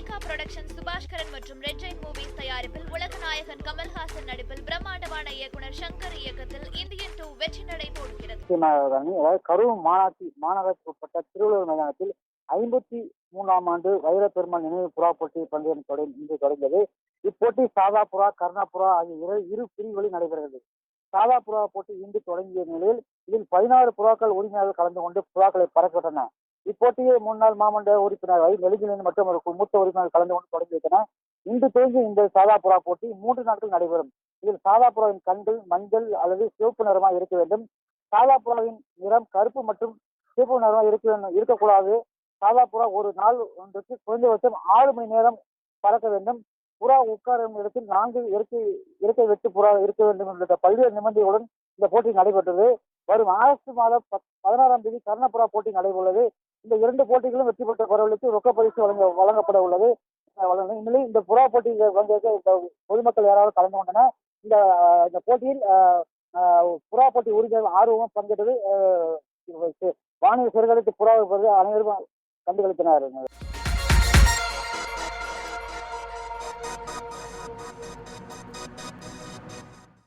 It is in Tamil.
லைகா புரொடக்ஷன் சுபாஷ்கரன் மற்றும் ரெட் ஜெயின் மூவிஸ் தயாரிப்பில் உலகநாயகன் கமல்ஹாசன் நடிப்பில் பிரம்மாண்டமான இயக்குனர் சங்கர் இயக்கத்தில் இந்தியன் 2 வெற்றி நடை போடுகிறது. கரூர் மாநகராட்சி உட்பட்ட திருவள்ளுவர் மைதானத்தில் 53ஆம் ஆண்டு வைர பெருமாள் நினைவு புறா போட்டி பந்தயம் இன்று தொடங்கியது. இப்போட்டி சாதா புறா, கர்ணா புறா ஆகிய இரு பிரிவுகளில் நடைபெறுகிறது. சாதா புறா போட்டி இன்று தொடங்கிய நிலையில் இதில் 16 புறாக்கள் உரிமையாளர்கள் கலந்து கொண்டு புறாக்களை பறக்கின்றன. இப்போட்டியில் முன்னாள் மாமன்ற உறுப்பினர் நெடுஞ்செழியன் மற்றும் ஒரு மூத்த உறுப்பினர் கலந்து கொண்டு தொடங்கி வைத்தனர். இன்று துவங்கிய இந்த சாதா புறா போட்டி 3 நாட்கள் நடைபெறும். இதில் சாதா புறாவின் கண்கள் மஞ்சள் அல்லது சிவப்பு நிறமாக இருக்க வேண்டும். சாதா புறாவின் நிறம் கருப்பு மற்றும் சிவப்பு நிறமாக இருக்கக்கூடாது. சாதா புறா ஒரு நாள் ஒன்றுக்கு குறைந்தபட்சம் 6 மணி நேரம் பறக்க வேண்டும். புறா உட்காரும் இடத்தில் 4 இருக்கை வெட்டு புறா இருக்க வேண்டும் என்ற பல்வேறு நிபந்தனைகளுடன் இந்த போட்டி நடைபெற்றது. வரும் ஆகஸ்ட் மாதம் 16ஆம் தேதி கர்ணப்புறா போட்டி நடைபெறுகிறது. இந்த 2 போட்டிகளும் வெற்றி பெற்ற பறவைகளுக்கு ரொக்க பரிசு வழங்கப்பட உள்ளது. இந்நிலையில் இந்த புறா போட்டியில் பொதுமக்கள் யாராவது கலந்து கொண்டனர். இந்த போட்டியில் புறா போட்டி உரிமையாளர்கள் ஆர்வமும் பங்கேற்றது. வானிலை சிறகடித்து புறா அனைவரும் கண்டுகளித்தனர்.